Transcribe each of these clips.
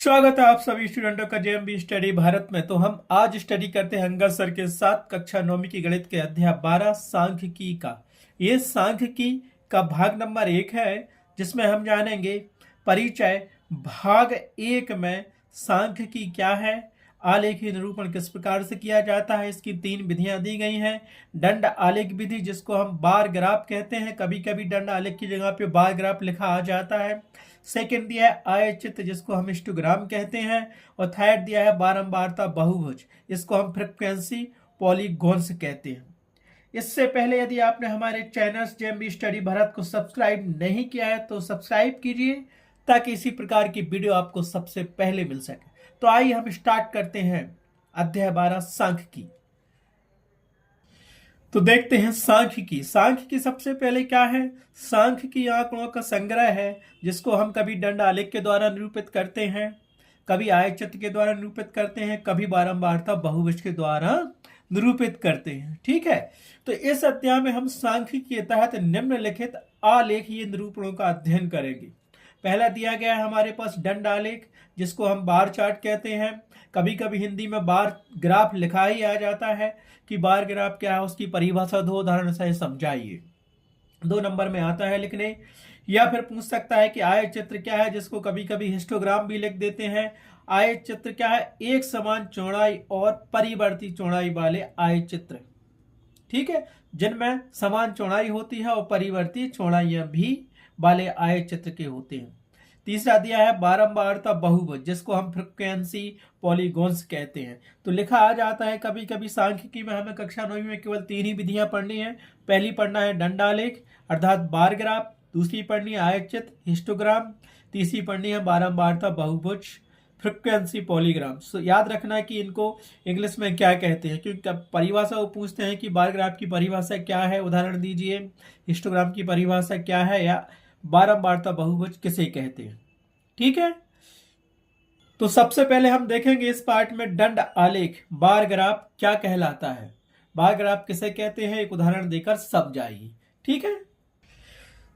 स्वागत है आप सभी स्टूडेंटों का जेएमबी स्टडी भारत में। तो हम आज स्टडी करते हैं अंगद सर के साथ कक्षा 9वीं की गणित के अध्याय 12 सांख्यिकी का। ये सांख्यिकी का भाग नंबर 1 है, जिसमें हम जानेंगे परिचय। भाग 1 में सांख्यिकी क्या है, आलेखी निरूपण किस प्रकार से किया जाता है, इसकी 3 विधियां दी गई हैं। दंड आलेख विधि, जिसको हम बार ग्राफ कहते हैं, कभी कभी दंड आलेख की जगह पे बार ग्राफ लिखा आ जाता है। सेकंड दिया है आयचित्र, जिसको हम हिस्टोग्राम कहते हैं। और थर्ड दिया है बारंबारता बहुभुज, इसको हम फ्रीक्वेंसी पॉलीगॉन्स कहते हैं। इससे पहले यदि आपने हमारे चैनल जेएमबी स्टडी भारत को सब्सक्राइब नहीं किया है तो सब्सक्राइब कीजिए, ताकि इसी प्रकार की वीडियो आपको सबसे पहले मिल सके। तो आइए हम स्टार्ट करते हैं अध्याय 12 सांख्यिकी। तो देखते हैं सांख्यिकी। सांख्यिकी सबसे पहले क्या है? सांख्यिकी आंकड़ों का संग्रह है, जिसको हम कभी दंड आलेख के द्वारा निरूपित करते हैं, कभी आयतचित्र के द्वारा निरूपित करते हैं, कभी बारंबारता बहुभुज के द्वारा निरूपित करते हैं। ठीक है, तो इस अध्याय में हम सांख्यिकी के तहत निम्नलिखित आलेखीय निरूपणों का अध्ययन करेंगे। पहला दिया गया है हमारे पास दंड आलेख, जिसको हम बार चार्ट कहते हैं। कभी कभी हिंदी में बार ग्राफ लिखा ही आ जाता है कि बार ग्राफ क्या है, उसकी परिभाषा 2 उदाहरण से समझाइए। 2 नंबर में आता है लिखने। या फिर पूछ सकता है कि आयतचित्र क्या है, जिसको कभी कभी हिस्टोग्राम भी लिख देते हैं। आयतचित्र क्या है? एक समान चौड़ाई और परिवर्ती चौड़ाई वाले आयतचित्र, ठीक है, जिनमें समान चौड़ाई होती है और परिवर्ती चौड़ाइयां भी वाले आयतचित्र के होते हैं। तीसरा दिया है बारंबारता बहुभुज, जिसको हम फ्रीक्वेंसी पॉलीगॉन्स कहते हैं। तो लिखा आ जाता है कभी कभी सांख्यिकी में हमें कक्षा 9वीं में केवल 3 ही विधियां पढ़नी है। पहली पढ़ना है दंड आलेख अर्थात बार ग्राफ, दूसरी पढ़नी है आयतचित्र हिस्टोग्राम, तीसरी पढ़नी है बारंबारता बहुभुज फ्रीक्वेंसी पॉलीग्राम। तो याद रखना है कि इनको इंग्लिश में क्या कहते हैं, क्योंकि परिभाषा वो पूछते हैं कि बार ग्राफ की परिभाषा क्या है, उदाहरण दीजिए। हिस्टोग्राम की परिभाषा क्या है, या बारंबारता बहुभुज किसे कहते हैं। ठीक है, तो सबसे पहले हम देखेंगे इस पार्ट में दंड आलेख बार ग्राफ क्या कहलाता है, बार ग्राफ किसे कहते हैं, एक उदाहरण देकर समझाइए। ठीक है,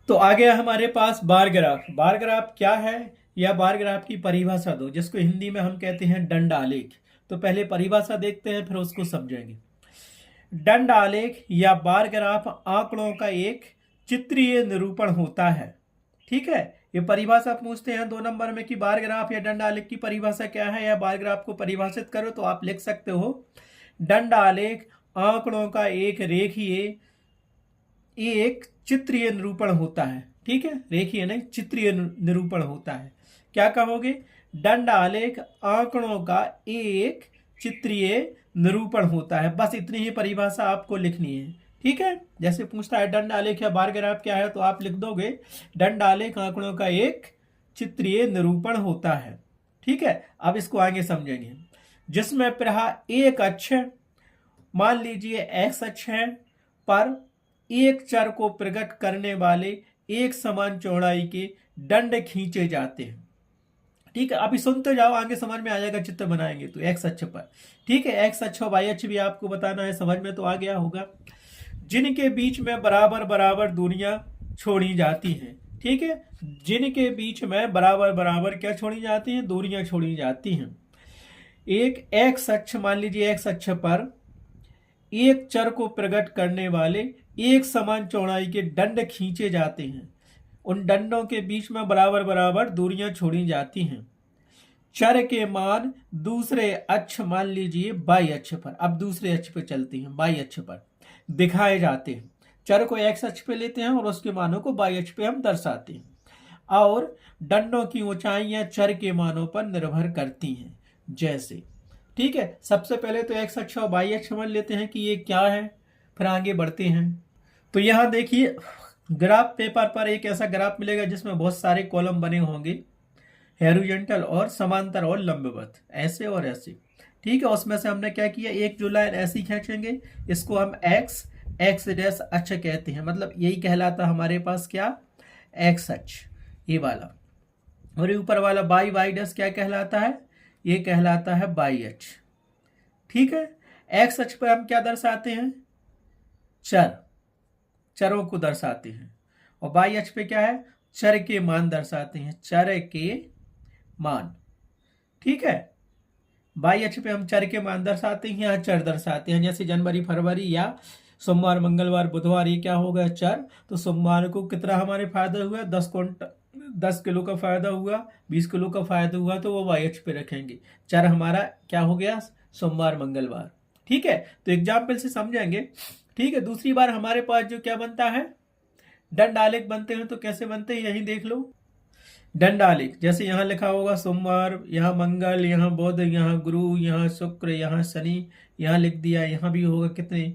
तो आ गया हमारे पास बार ग्राफ। बार ग्राफ क्या है, या बार ग्राफ की परिभाषा दो, जिसको हिंदी में हम कहते हैं दंड आलेख। तो पहले परिभाषा देखते हैं, फिर उसको समझेंगे। दंड आलेख या बार ग्राफ आंकड़ों का एक चित्रीय निरूपण होता है। ठीक है, ये परिभाषा पूछते हैं 2 नंबर में कि बार ग्राफ या दंड आलेख की परिभाषा क्या है, या बार ग्राफ को परिभाषित करो, तो आप लिख सकते हो दंड आलेख आंकड़ों का एक रेखीय एक चित्रीय निरूपण होता है। ठीक है, रेखीय नहीं, चित्रीय निरूपण होता है। क्या कहोगे? दंड आलेख आंकड़ों का एक चित्रीय निरूपण होता है। बस इतनी ही परिभाषा आपको लिखनी है। ठीक है, जैसे पूछता है दंड आलेख या बार ग्राफ क्या है, तो आप लिख दोगे दंड आलेख आंकड़ों का एक चित्रीय निरूपण होता है। ठीक है, अब इसको आगे समझेंगे। जिसमें एक अक्ष, मान लीजिए एक्स अक्ष है, पर एक चर को प्रकट करने वाले एक समान चौड़ाई के दंड खींचे जाते हैं। ठीक है, अभी सुनते जाओ, आगे समझ में आ जाएगा, चित्र बनाएंगे तो एक्स अक्ष पर। ठीक है, एक्स अक्ष और वाई अक्ष भी आपको बताना है, समझ में तो आ गया होगा। जिनके बीच में बराबर बराबर दूरियां छोड़ी जाती हैं। ठीक है, जिनके बीच में बराबर बराबर क्या छोड़ी जाती हैं? दूरियां छोड़ी जाती हैं। एक एक्स अक्ष, मान लीजिए एक्स अक्ष पर एक चर को प्रकट करने वाले एक समान चौड़ाई के दंड खींचे जाते हैं। उन दंडों के बीच में बराबर बराबर दूरियां छोड़ी जाती हैं। चर के मान दूसरे अक्ष, मान लीजिए बाई अक्ष पर, अब दूसरे अक्ष पर चलती हैं, बाई अक्ष पर दिखाए जाते हैं। चर को एक्स अक्ष पे लेते हैं और उसके मानों को बाई अक्ष पे हम दर्शाते हैं। और दंडों की ऊंचाइयां चर के मानों पर निर्भर करती हैं। जैसे, ठीक है, सबसे पहले तो एक्स अक्ष और वाई अक्ष समझ लेते हैं कि ये क्या है, फिर आगे बढ़ते हैं। तो यहां देखिए ग्राफ पेपर पर एक ऐसा ग्राफ मिलेगा जिसमें बहुत सारे कॉलम बने होंगे, हॉरिजॉन्टल और समांतर और लंबवत, ऐसे और ऐसे। ठीक है, उसमें से हमने क्या किया, एक जो लाइन ऐसी खींचेंगे, इसको हम एक्स डैश अक्ष कहते हैं। मतलब यही कहलाता हमारे पास क्या, एक्स अक्ष, ये वाला। और ये ऊपर वाला वाई डैश क्या कहलाता है, ये कहलाता है वाई अक्ष। ठीक है, एक्स अक्ष पर हम क्या दर्शाते हैं, चरों को दर्शाते हैं। और वाई अक्ष पे क्या है, चर के मान दर्शाते हैं, चर के मान। ठीक है। बाई अक्ष पे हम चर के मान दर्शाते हैं, यहाँ चर दर्शाते हैं। जैसे जनवरी, फरवरी या सोमवार, मंगलवार, बुधवार, ये क्या हो गया चर। तो सोमवार को कितना हमारे फायदा हुआ, 10 किलो का फायदा हुआ, 20 किलो का फायदा हुआ, तो वो वाई अक्ष पे रखेंगे। चर हमारा क्या हो गया, सोमवार, मंगलवार। ठीक है, तो एग्जाम्पल से समझेंगे। ठीक है, दूसरी बार हमारे पास जो क्या बनता है, दंड आलेख बनते हैं। तो कैसे बनते हैं यही देख लो। दंड आलेख जैसे यहाँ लिखा होगा सोमवार, यहाँ मंगल, यहाँ बुध, यहाँ गुरु, यहाँ शुक्र, यहाँ शनि, यहाँ लिख दिया, यहाँ भी होगा कितने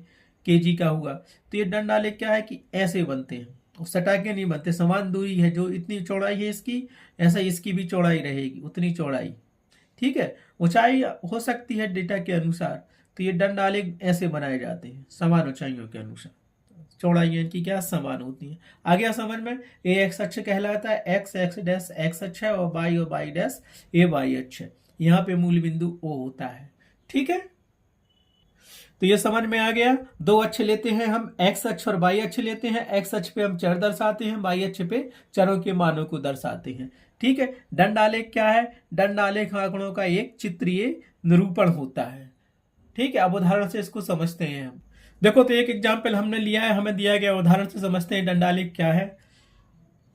केजी का हुआ। तो ये दंड आलेख क्या है कि ऐसे बनते हैं, सटा के नहीं बनते। समान दूरी है, जो इतनी चौड़ाई है इसकी, ऐसा इसकी भी चौड़ाई रहेगी, उतनी चौड़ाई। ठीक है, ऊंचाई हो सकती है डेटा के अनुसार। तो ये दंड आलेख ऐसे बनाए जाते हैं, समान ऊंचाइयों के अनुसार। चौड़ाइयाँ इनकी क्या समान होती हैं। आ गया समझ में। ए एक्स अक्ष कहलाता है, एक्स एक्स डैश एक्स अक्ष है, और बाई डैश ए वाई अक्ष है। यहाँ पे मूल बिंदु ओ होता है। ठीक है, तो ये समझ में आ गया। दो अक्ष लेते हैं हम, एक्स अक्ष और वाई अक्ष लेते हैं। एक्स अक्ष पे हम चर दर्शाते हैं, वाई अक्ष पे चरों के मानों को दर्शाते हैं। ठीक है, दंड आलेख क्या है, दंड आलेख आंकड़ों का एक चित्रीय निरूपण होता है। ठीक है, अब उदाहरण से इसको समझते हैं हम। देखो, तो एक एग्जाम्पल हमने लिया है, हमें दिया गया उदाहरण से समझते हैं दंड आलेख क्या है।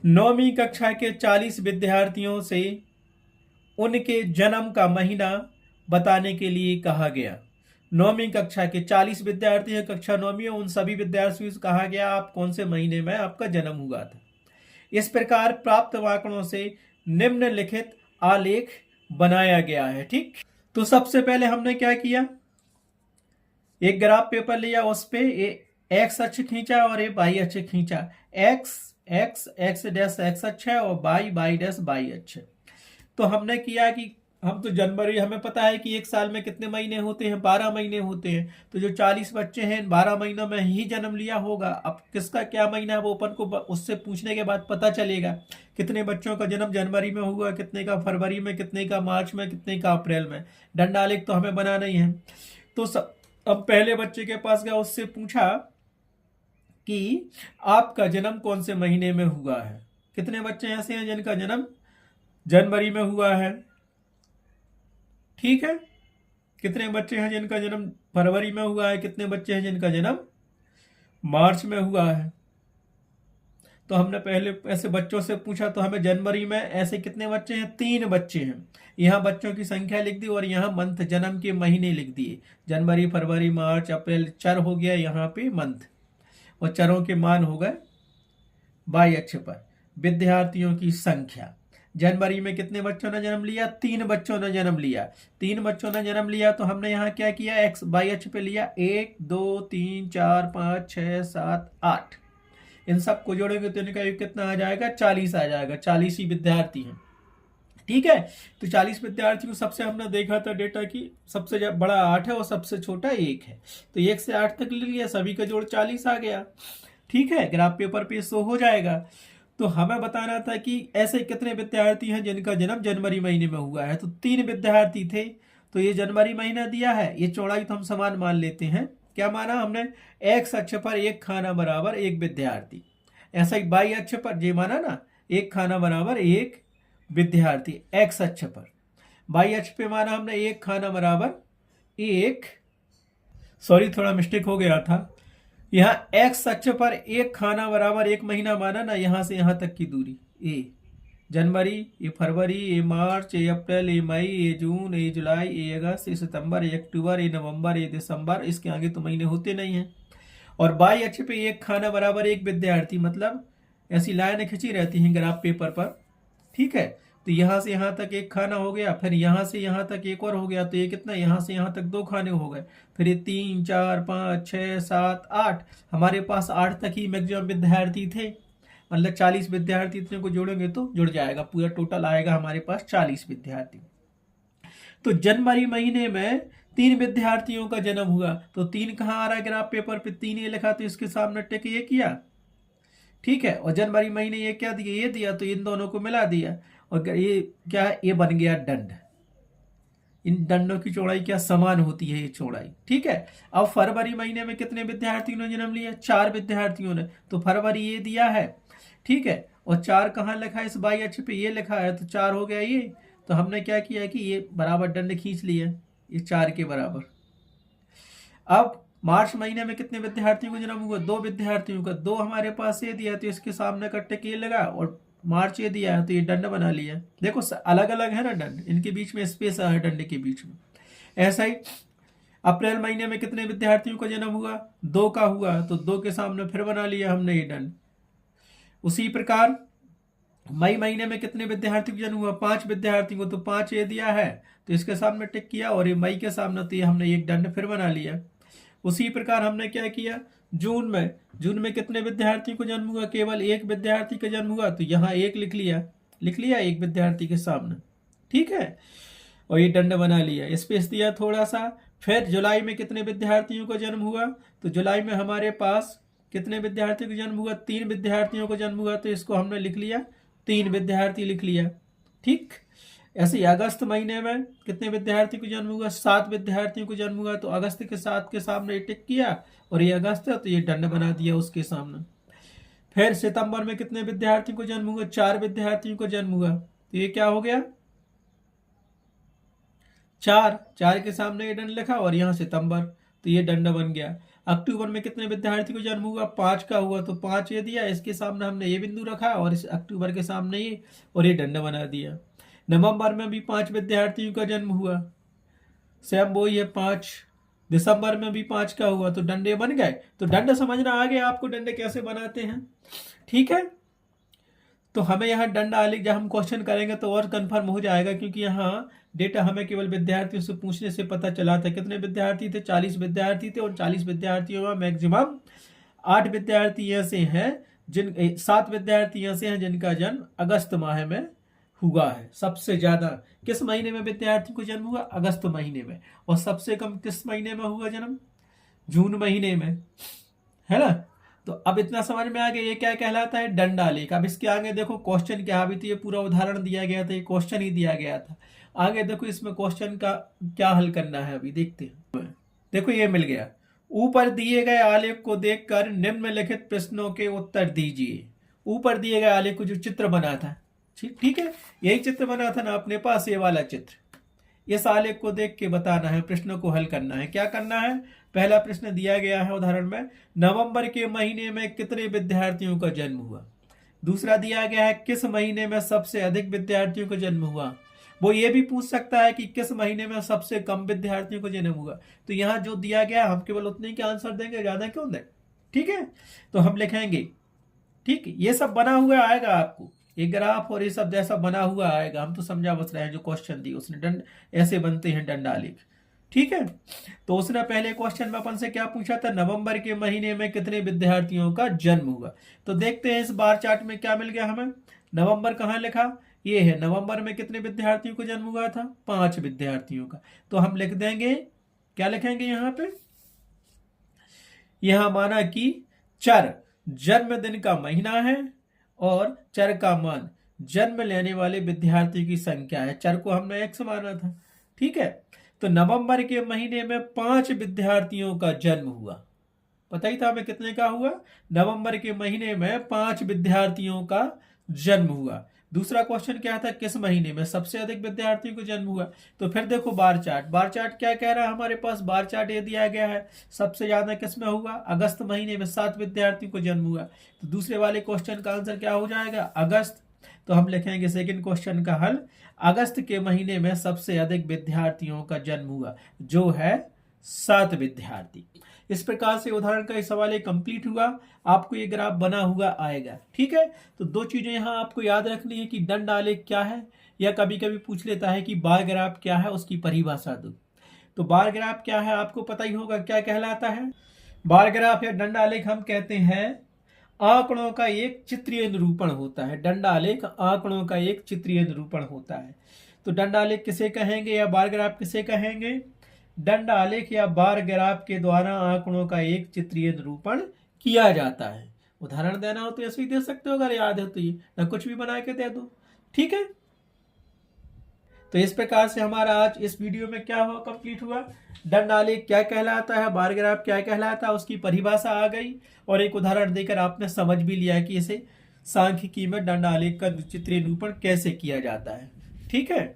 9वीं कक्षा के 40 विद्यार्थियों से उनके जन्म का महीना बताने के लिए कहा गया। 9वीं कक्षा के 40 विद्यार्थी हैं, कक्षा 9वीं, उन सभी विद्यार्थियों से कहा गया आप कौन से महीने में आपका जन्म हुआ था। इस प्रकार प्राप्त आंकड़ों से निम्नलिखित आलेख बनाया गया है। ठीक, तो सबसे पहले हमने क्या किया, एक ग्राफ पेपर लिया, उस पे एक्स अक्ष खींचा और ये वाई अक्ष खींचा। X x x dash x अक्ष है, और बाई डैश वाई अक्ष है। तो हमने किया कि हम तो जनवरी, हमें पता है कि एक साल में कितने महीने होते हैं, 12 महीने होते हैं। तो जो 40 बच्चे हैं 12 महीनों में ही जन्म लिया होगा। अब किसका क्या महीना है वो अपन को उससे पूछने के बाद पता चलेगा। कितने बच्चों का जन्म जनवरी में हुआ, कितने का फरवरी में, कितने का मार्च में, कितने का अप्रैल में। दंड आलेख तो हमें बनाना ही है। तो अब पहले बच्चे के पास गया, उससे पूछा कि आपका जन्म कौन से महीने में हुआ है। कितने बच्चे ऐसे हैं जिनका जन्म जनवरी में हुआ है। ठीक है, कितने बच्चे हैं जिनका जन्म फरवरी में हुआ है, कितने बच्चे हैं जिनका जन्म मार्च में हुआ है। तो हमने पहले ऐसे बच्चों से पूछा, तो हमें जनवरी में ऐसे कितने बच्चे हैं, 3 बच्चे हैं। यहाँ बच्चों की संख्या लिख दी और यहाँ मंथ, जन्म के महीने लिख दिए। जनवरी, फरवरी, मार्च, अप्रैल, चर हो गया यहाँ पे मंथ, और चरों के मान हो गए वाई अक्ष पर। विद्यार्थियों की संख्या, जनवरी में कितने बच्चों ने जन्म लिया, 3 बच्चों ने जन्म लिया। 3 बच्चों ने जन्म लिया, तो हमने यहाँ क्या किया, एक्स वाई अक्ष पे लिया, 1 2 3 4 5 6 7 8। इन सब को जोड़ेंगे तो इनका योग कितना आ जाएगा, 40 आ जाएगा। 40 ही विद्यार्थी हैं। ठीक है, तो 40 विद्यार्थियों सबसे हमने देखा था डेटा की सबसे बड़ा 8 है और सबसे छोटा 1 है। तो 1 से 8 तक ले लिया, सभी का जोड़ 40 आ गया। ठीक है, ग्राफ पेपर पे शो हो जाएगा। तो हमें बताना था कि ऐसे कितने विद्यार्थी हैं जिनका जन्म जनवरी महीने में हुआ है। तो 3 विद्यार्थी थे, तो ये जनवरी महीना दिया है। ये चौड़ाई तो हम समान मान लेते हैं। क्या माना हमने, एक्स अक्ष पर 1 खाना बराबर 1 विद्यार्थी। ऐसा ही वाई अक्ष पर ये माना ना, 1 खाना बराबर 1 विद्यार्थी एक्स अक्ष पर। वाई अक्ष पे माना हमने 1 खाना बराबर 1, सॉरी थोड़ा मिस्टेक हो गया था। यहाँ एक्स अक्ष पर 1 खाना बराबर 1 महीना माना ना, यहां से यहां तक की दूरी ए। जनवरी, ये फरवरी, ये मार्च, ये अप्रैल, ये मई, ये जून, ये जुलाई, ये अगस्त, ये सितंबर, ये अक्टूबर, ये नवंबर, ये दिसंबर। इसके आगे तो महीने होते नहीं हैं। और वाई अक्ष पे 1 खाना बराबर 1 विद्यार्थी, मतलब ऐसी लाइनें खिंची रहती हैं ग्राफ पेपर पर। ठीक है, तो यहां से यहां तक 1 खाना हो गया, फिर यहां से यहां तक एक और हो गया, तो ये कितना, यहां से यहां तक 2 खाने हो गए। फिर ये 3 4 5 6 7 8, हमारे पास 8 तक ही मैक्सिमम विद्यार्थी थे। मतलब 40 विद्यार्थी इतने को जोड़ेंगे तो जुड़ जाएगा, पूरा टोटल आएगा हमारे पास 40 विद्यार्थी। तो जनवरी महीने में 3 विद्यार्थियों का जन्म हुआ। तो 3 कहाँ आ रहा है ग्राफ पेपर पे, 3 ये लिखा, तो इसके सामने टिक ये किया। ठीक है, और जनवरी महीने ये क्या दिया, ये दिया, तो इन दोनों को मिला दिया। और ये क्या है, ये बन गया दंड। इन दंडों की चौड़ाई क्या समान होती है, ये चौड़ाई। ठीक है, अब फरवरी महीने में कितने विद्यार्थियों ने जन्म लिया, 4 विद्यार्थियों ने। तो फरवरी ये दिया है। ठीक है, और 4 कहाँ लिखा है, इस वाई अक्ष पे ये लिखा है, तो 4 हो गया ये। तो हमने क्या किया कि ये बराबर दंड खींच लिया, ये 4 के बराबर। अब मार्च महीने में कितने विद्यार्थियों को जन्म हुआ? 2 विद्यार्थियों का। 2 हमारे पास ये दिया तो इसके सामने का टिक ये लगा, और मार्च ये दिया है तो ये दंड बना लिया। देखो अलग अलग है ना दंड, इनके बीच में स्पेस है दंड के बीच में। ऐसा ही अप्रैल महीने में कितने विद्यार्थियों का जन्म हुआ? 2 का हुआ, तो 2 के सामने फिर बना लिया हमने ये दंड। उसी प्रकार मई महीने में कितने विद्यार्थियों का जन्म हुआ? 5 विद्यार्थियों को, तो 5 ये दिया है तो इसके सामने टिक किया, और ये मई के सामने तो ये हमने एक दंड फिर बना लिया। उसी प्रकार हमने क्या किया, जून में कितने विद्यार्थियों को जन्म हुआ? केवल 1 विद्यार्थी का जन्म हुआ, तो यहाँ 1 लिख लिया 1 विद्यार्थी के सामने, ठीक है, और ये दंड बना लिया, स्पेस दिया थोड़ा सा। फिर जुलाई में कितने विद्यार्थियों का जन्म हुआ? तो जुलाई में हमारे पास कितने विद्यार्थियों का जन्म हुआ? 3 विद्यार्थियों का जन्म हुआ, तो इसको हमने लिख लिया 3 विद्यार्थी लिख लिया, ठीक। ऐसे ही अगस्त महीने में कितने विद्यार्थियों को जन्म हुआ? 7 विद्यार्थियों को जन्म हुआ, तो अगस्त के 7 के सामने टिक किया, और ये अगस्त है तो ये दंड बना दिया उसके सामने। फिर सितंबर में कितने विद्यार्थियों को जन्म हुआ? 4 विद्यार्थियों को जन्म हुआ, तो ये क्या हो गया? 4 के सामने ये दंड लिखा, और यहाँ सितंबर, तो ये दंड बन गया। अक्टूबर में कितने विद्यार्थी को जन्म हुआ? 5 का हुआ, तो 5 ये दिया, इसके सामने हमने ये बिंदु रखा, और इस अक्टूबर के सामने ये, और ये दंड बना दिया। नवंबर में भी 5 विद्यार्थियों का जन्म हुआ, सेम वही है 5। दिसंबर में भी 5 का हुआ, तो डंडे बन गए। तो दंड समझना आ गया आपको, डंडे कैसे बनाते हैं, ठीक है। तो हमें यहाँ दंड आलेख जब हम क्वेश्चन करेंगे तो और कंफर्म हो जाएगा, क्योंकि यहाँ डेटा हमें केवल विद्यार्थियों से पूछने से पता चला था। कितने विद्यार्थी थे? 40 विद्यार्थी थे, और 40 विद्यार्थियों में मैक्सिमम 8 विद्यार्थी ऐसे हैं 7 विद्यार्थी ऐसे हैं जिनका जन्म अगस्त माह में हुआ है। सबसे ज्यादा किस महीने में विद्यार्थी को जन्म हुआ? अगस्त महीने में। और सबसे कम किस महीने में हुआ जन्म? जून महीने में, है ना। तो अब इतना समझ में आ गया ये क्या कहलाता है? दंड आलेख। अब इसके आगे देखो क्वेश्चन क्या, अभी तो ये पूरा उदाहरण दिया गया था, ये क्वेश्चन ही दिया गया था। आगे देखो इसमें क्वेश्चन का क्या हल करना है, अभी देखते हैं। देखो ये मिल गया, ऊपर दिए गए आलेख को देखकर निम्नलिखित प्रश्नों के उत्तर दीजिए। ऊपर दिए गए आलेख को जो चित्र बना था, ठीक है, यही चित्र बना था ना अपने पास, ये वाला चित्र। इस आलेख को देख के बताना है, प्रश्नों को हल करना है। क्या करना है? पहला प्रश्न दिया गया है उदाहरण में, नवंबर के महीने में कितने विद्यार्थियों का जन्म हुआ। दूसरा दिया गया है, किस महीने में सबसे अधिक विद्यार्थियों का जन्म हुआ। वो ये भी पूछ सकता है कि किस महीने में सबसे कम विद्यार्थियों को जन्म हुआ। तो यहाँ जो दिया गया हम केवल उतने के आंसर देंगे, ज्यादा क्यों दें, ठीक है। तो हम लिखेंगे, ठीक, ये सब बना हुआ आएगा आपको, ये ग्राफ और ये सब जैसा बना हुआ आएगा। हम तो समझा बस रहे हैं, जो क्वेश्चन दी उसने, दंड ऐसे बनते हैं दंड आलेख, ठीक है। तो उसने पहले क्वेश्चन में अपन से क्या पूछा था? नवंबर के महीने में कितने विद्यार्थियों का जन्म हुआ। तो देखते हैं इस बार चार्ट में क्या मिल गया हमें। नवंबर कहाँ लिखा? ये है, नवंबर में कितने विद्यार्थियों को जन्म हुआ था? 5 विद्यार्थियों का। तो हम लिख देंगे, क्या लिखेंगे यहाँ पे? यहां माना कि चर जन्मदिन का महीना है, और चर का मान जन्म लेने वाले विद्यार्थी की संख्या है। चर को हमने x माना था, ठीक है। तो नवंबर के महीने में 5 विद्यार्थियों का जन्म हुआ। पता ही था हमें कितने का हुआ? नवंबर के महीने में 5 विद्यार्थियों का जन्म हुआ। दूसरा क्वेश्चन क्या था? किस महीने में सबसे अधिक विद्यार्थियों को जन्म हुआ। तो फिर देखो बार चार्ट क्या कह रहा है हमारे पास? बार चार्ट ये दिया गया है, सबसे ज्यादा किस में हुआ? अगस्त महीने में 7 विद्यार्थियों को जन्म हुआ। तो दूसरे वाले क्वेश्चन का आंसर क्या हो जाएगा? अगस्त। तो हम लिखेंगे सेकंड क्वेश्चन का हल, अगस्त के महीने में सबसे अधिक विद्यार्थियों का जन्म हुआ, जो है 7 विद्यार्थी। इस प्रकार से उदाहरण का सवाल कंप्लीट हुआ। आपको ये ग्राफ बना हुआ आएगा, ठीक है। तो 2 चीजें यहाँ आपको याद रखनी है कि दंड आलेख क्या है, या कभी कभी पूछ लेता है कि बार ग्राफ क्या है, उसकी परिभाषा दो। तो बार ग्राफ क्या है आपको पता ही होगा, क्या कहलाता है। बार ग्राफ या दंड आलेख हम कहते हैं आंकड़ों का एक चित्रीय निरूपण होता है। दंड आलेख आंकड़ों का एक चित्रीय निरूपण होता है। तो दंड आलेख किसे कहेंगे या बार ग्राफ किसे कहेंगे? दंड आलेख या बार ग्राफ के द्वारा आंकड़ों का एक चित्रीय निरूपण किया जाता है। उदाहरण देना हो तो ऐसे ही दे सकते हो, अगर याद है तो ये, ना कुछ भी बना के दे दो, ठीक है। तो इस प्रकार से हमारा आज इस वीडियो में क्या हुआ, कंप्लीट हुआ। दंड आलेख क्या कहलाता है, बार ग्राफ क्या कहलाता है, उसकी परिभाषा आ गई, और एक उदाहरण देकर आपने समझ भी लिया कि इसे सांख्यिकी में दंड आलेख का चित्रीय निरूपण कैसे किया जाता है, ठीक है।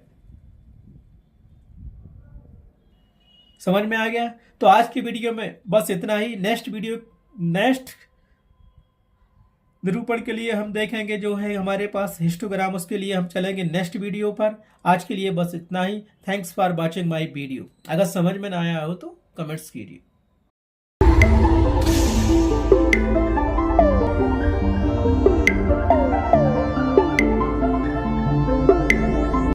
समझ में आ गया? तो आज की वीडियो में बस इतना ही। नेक्स्ट निरूपण के लिए हम देखेंगे जो है हमारे पास हिस्टोग्राम, उसके लिए हम चलेंगे नेक्स्ट वीडियो पर। आज के लिए बस इतना ही। Thanks for watching my video. अगर समझ में ना आया हो तो कमेंट्स कीजिए।